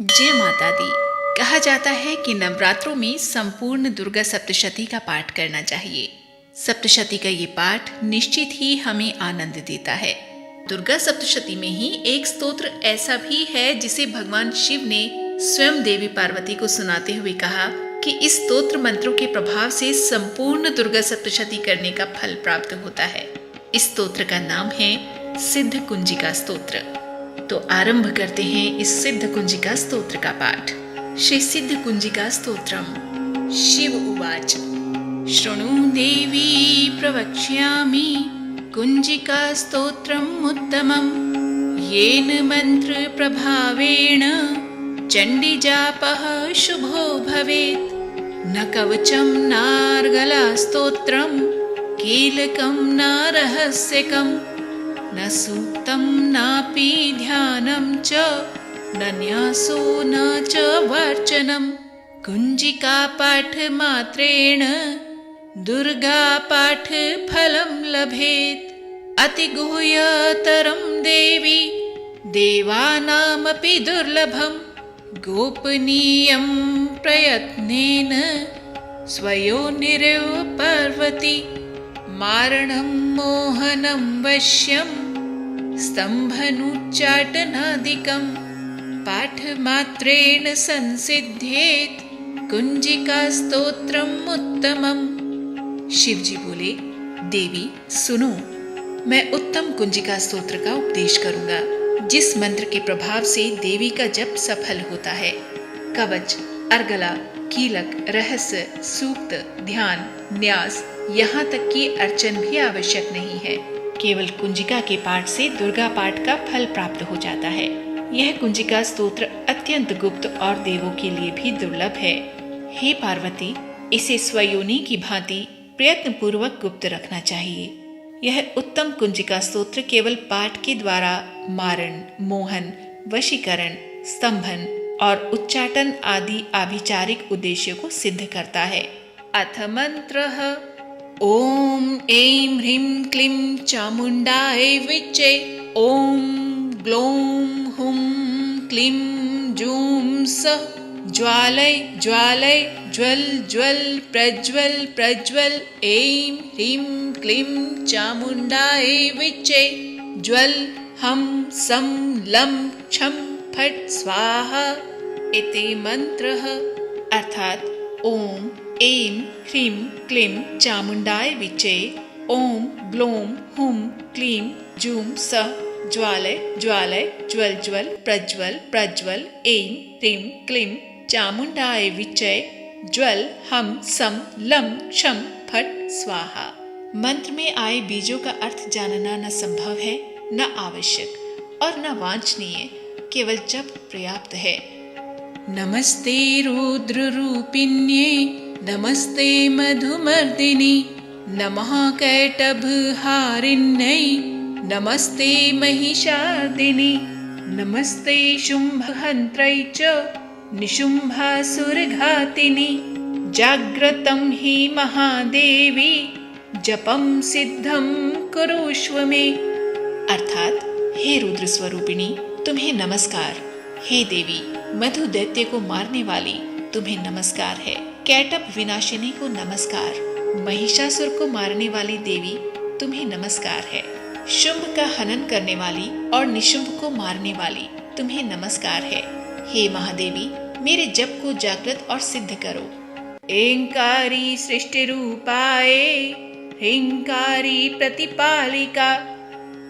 जय माता दी। कहा जाता है कि नवरात्रों में संपूर्ण दुर्गा सप्तशती का पाठ करना चाहिए। सप्तशती का ये पाठ निश्चित ही हमें आनंद देता है। दुर्गा सप्तशती में ही एक स्तोत्र ऐसा भी है जिसे भगवान शिव ने स्वयं देवी पार्वती को सुनाते हुए कहा कि इस स्तोत्र मंत्रों के प्रभाव से संपूर्ण दुर्गा सप्तशती करने का फल प्राप्त होता है। इस स्तोत्र का नाम है सिद्ध कुंजिका स्तोत्र। तो आरंभ करते हैं इस सिद्ध कुंजिका स्तोत्र का पाठ। श्री सिद्ध कुंजिका स्तोत्रम। शिव उवाच शृणु देवी प्रवक्ष्यामि कुंजिका स्तोत्रम् उत्तमम् येन मंत्र प्रभावेण चंडी जापः शुभो भवेत्। न कवचं नार्गला स्तोत्रम् कीलकं न रहस्यकम् न सूक्तं नापि ध्यानं च न न्यासो न च वर्चनम्। कुंजिका पाठ मात्रेण दुर्गा पाठ फलं लभेत्। अति गुह्यतरं देवी देवानामपि दुर्लभम्। गोपनीयं प्रयत्नेन स्वयोनिरेव पार्वती। मारणं मोहनं वश्यं स्तम्भनुच्चाटनादिकं पाठमात्रेण संसिद्ध्येत् कुंजिका स्तोत्रम् उत्तमम्। शिवजी बोले, देवी सुनो, मैं उत्तम कुंजिका स्तोत्र का उपदेश करूंगा जिस मंत्र के प्रभाव से देवी का जप सफल होता है। कवच, अर्गला, कीलक, रहस्य, सूक्त, ध्यान, न्यास, यहाँ तक कि अर्चन भी आवश्यक नहीं है। केवल कुंजिका के पाठ से दुर्गा पाठ का फल प्राप्त हो जाता है। यह कुंजिका स्तोत्र अत्यंत गुप्त और देवों के लिए भी दुर्लभ है। हे पार्वती, इसे स्वयोनि की भांति प्रयत्न पूर्वक गुप्त रखना चाहिए। यह उत्तम कुंजिका स्तोत्र केवल पाठ के द्वारा मारण, मोहन, वशीकरण, स्तंभन और उच्चाटन आदि आभिचारिक उद्देश्यों को सिद्ध करता है। अथ मंत्रः ओम ऐं ह्रीं क्लीं चामुण्डाय विच्चे। ओम ग्लौं हुं क्लीं जूं सः। ज्वालय ज्वालय ज्वल ज्वल प्रज्वल प्रज्वल। ऐं ह्रीं क्लीं चामुण्डाय विच्चे। ज्वल हम सं लं क्षं फट् स्वाहा इति मंत्रः। अर्थात ओम ऐं ह्रीं क्लीं चामुण्डाय विच्चे। ओम ग्लौं हुं क्लीं जूं सः। ज्वालय ज्वालय ज्वल ज्वल प्रज्वल प्रज्वल। ऐं ह्रीं क्लीं चामुण्डाय विच्चे। ज्वल हम सम लं क्षं फट् स्वाहा। मंत्र में आए बीजों का अर्थ जानना न संभव है, न आवश्यक और न वांछनीय, केवल जप पर्याप्त है। नमस्ते रुद्र रूपिण्ये नमस्ते मधुमर्दिनी नमः कैटभहारिण्यै नमस्ते महिषार्दिनी नमस्ते शुम्भहन्त्रै च निशुम्भासुरघातिनी। जाग्रतं हि महादेवी जपं सिद्धं कुरुष्व मे। अर्थात हे रुद्र स्वरूपिणी, तुम्हें नमस्कार। हे देवी, मधु दैत्य को मारने वाली, तुम्हें नमस्कार है। कैटभ विनाशिनी को नमस्कार। महिषासुर को मारने वाली देवी, तुम्हें नमस्कार है। शुंभ का हनन करने वाली और निशुंभ को मारने वाली, तुम्हें नमस्कार है। हे महादेवी, मेरे जप को जागृत और सिद्ध करो। ऐंकारी सृष्टि रूपाय ह्रींकारी प्रतिपालिका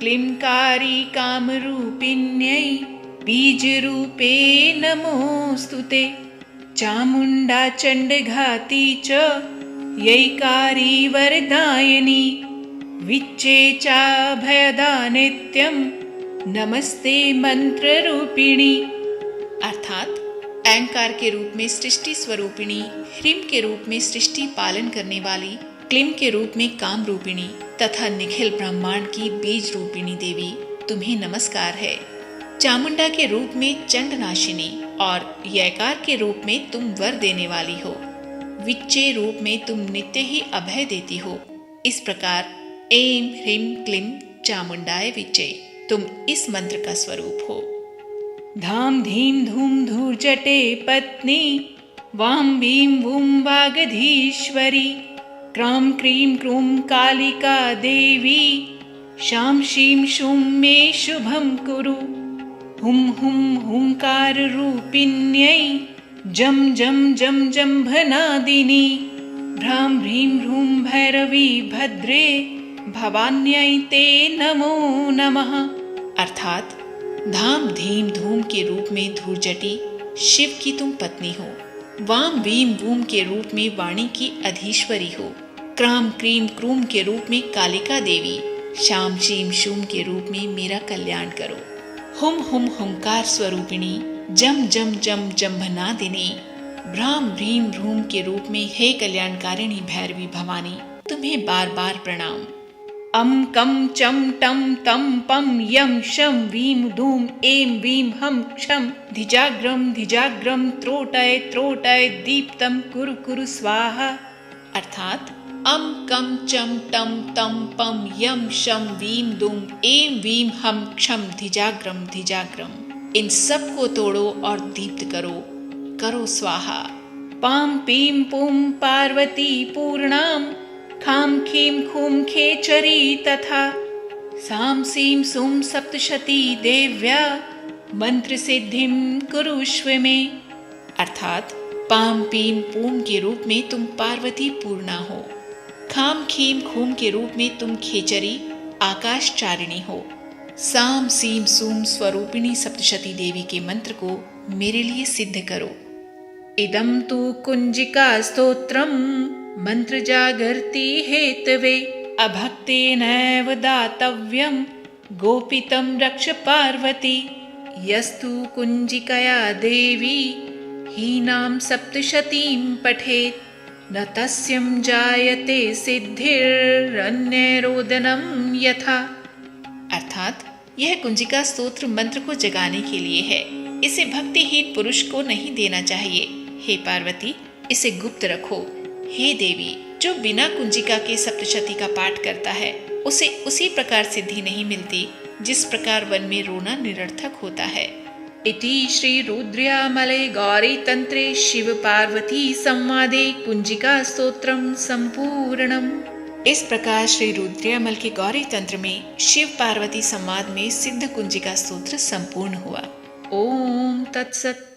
क्लींकारी कामरूपिण्यै बीज रूपे नमोस्तुते। चामुण्डा चण्डघाती च यैकारी वरदायिनी विच्चे चाभयदा नित्यं नमस्ते मंत्र रूपिणी। अर्थात ऐंकार के रूप में सृष्टि स्वरूपिणी, ह्रीं के रूप में सृष्टि पालन करने वाली, क्लीं के रूप में काम रूपिणी तथा निखिल ब्रह्मांड की बीज रूपिणी देवी, तुम्हें नमस्कार है। चामुंडा के रूप में चंडनाशिनी और यैकार के रूप में तुम वर देने वाली हो। विच्चे रूप में तुम नित्य ही अभय देती हो। इस प्रकार ऐं ह्रीं क्लीं चामुंडाय विच्चे, तुम इस मंत्र का स्वरूप हो। धाम धीम धूम धूर धूर्जटे पत्नी वां वीं वूं वागधीश्वरी क्रां क्रीं क्रूं कालिका देवी शां शीं शूं मे शुभं कुरु हुं हुं हुंकाररूपिण्यै जं जं जं जम्भनादिनी भ्रां ह्रीं ह्रूं भैरवी भद्रे भवान्यै ते नमो नमः। अर्थात धाम धीम धूम के रूप में धूर्जटी शिव की तुम पत्नी हो, वाम वीम वूम के रूप में वाणी की अधीश्वरी हो, क्राम क्रीम क्रूम के रूप में कालिका देवी, शाम शीम शूम के रूप में मेरा कल्याण करो, हुम हुम हुंकार स्वरूपिणी, जम जम जम जम्भनादिनी, भ्राम भ्रीम भ्रूम के रूप में हे कल्याणकारिणी भैरवी भवानी तुम्हें बार बार प्रणाम। अम कम चम टम तम पम यम शम वीम धूम एम वीम हम क्षम धिजाग्रम त्रोटय त्रोटय दीप्तम कुरु कुरु स्वाहा। अर्थात अम कम चम टम तम पम यम शम वीम धूम एम वीम हम क्षम धिजाग्रम इन सब को तोड़ो और दीप्त करो, करो स्वाहा। पाम पीम पुम पार्वती पूर्णाम खां खीं खूं खेचरी तथा सां सीं सूं सप्तशती देव्या मंत्र सिद्धिं कुरुष्व मे। अर्थात पाम पीम पूम के रूप में तुम पार्वती पूर्णा हो, खाम खीम खूम के रूप में तुम खेचरी आकाशचारिणी हो, साम सीम सूम स्वरूपिणी सप्तशती देवी के मंत्र को मेरे लिए सिद्ध करो। इदं तु कुंजिका स्तोत्रम् मंत्र जागर्ति हेतवे अभक्तेनैव दातव्यं गोपितं रक्ष पार्वती यस्तु कुंजिकया देवी हीनां सप्तशतीं पठेत् न तस्यं जायते सिद्धिरन्यरोदनं यथा। अर्थात यह कुंजिका स्तोत्र मंत्र को जगाने के लिए है, इसे भक्तिहीन पुरुष को नहीं देना चाहिए। हे पार्वती इसे गुप्त रखो। हे देवी जो बिना कुंजिका के सप्तशती का पाठ करता है उसे उसी प्रकार सिद्धि नहीं मिलती जिस प्रकार वन में रोना निरर्थक होता है। इति श्री रुद्रयामले गौरी तंत्रे शिव पार्वती संवादे कुंजिका स्तोत्रम संपूर्णम। इस प्रकार श्री रुद्रयामल के गौरी तंत्र में शिव पार्वती संवाद में सिद्ध कुंजिका स्तोत्र संपूर्ण हुआ। ओम तत्सत।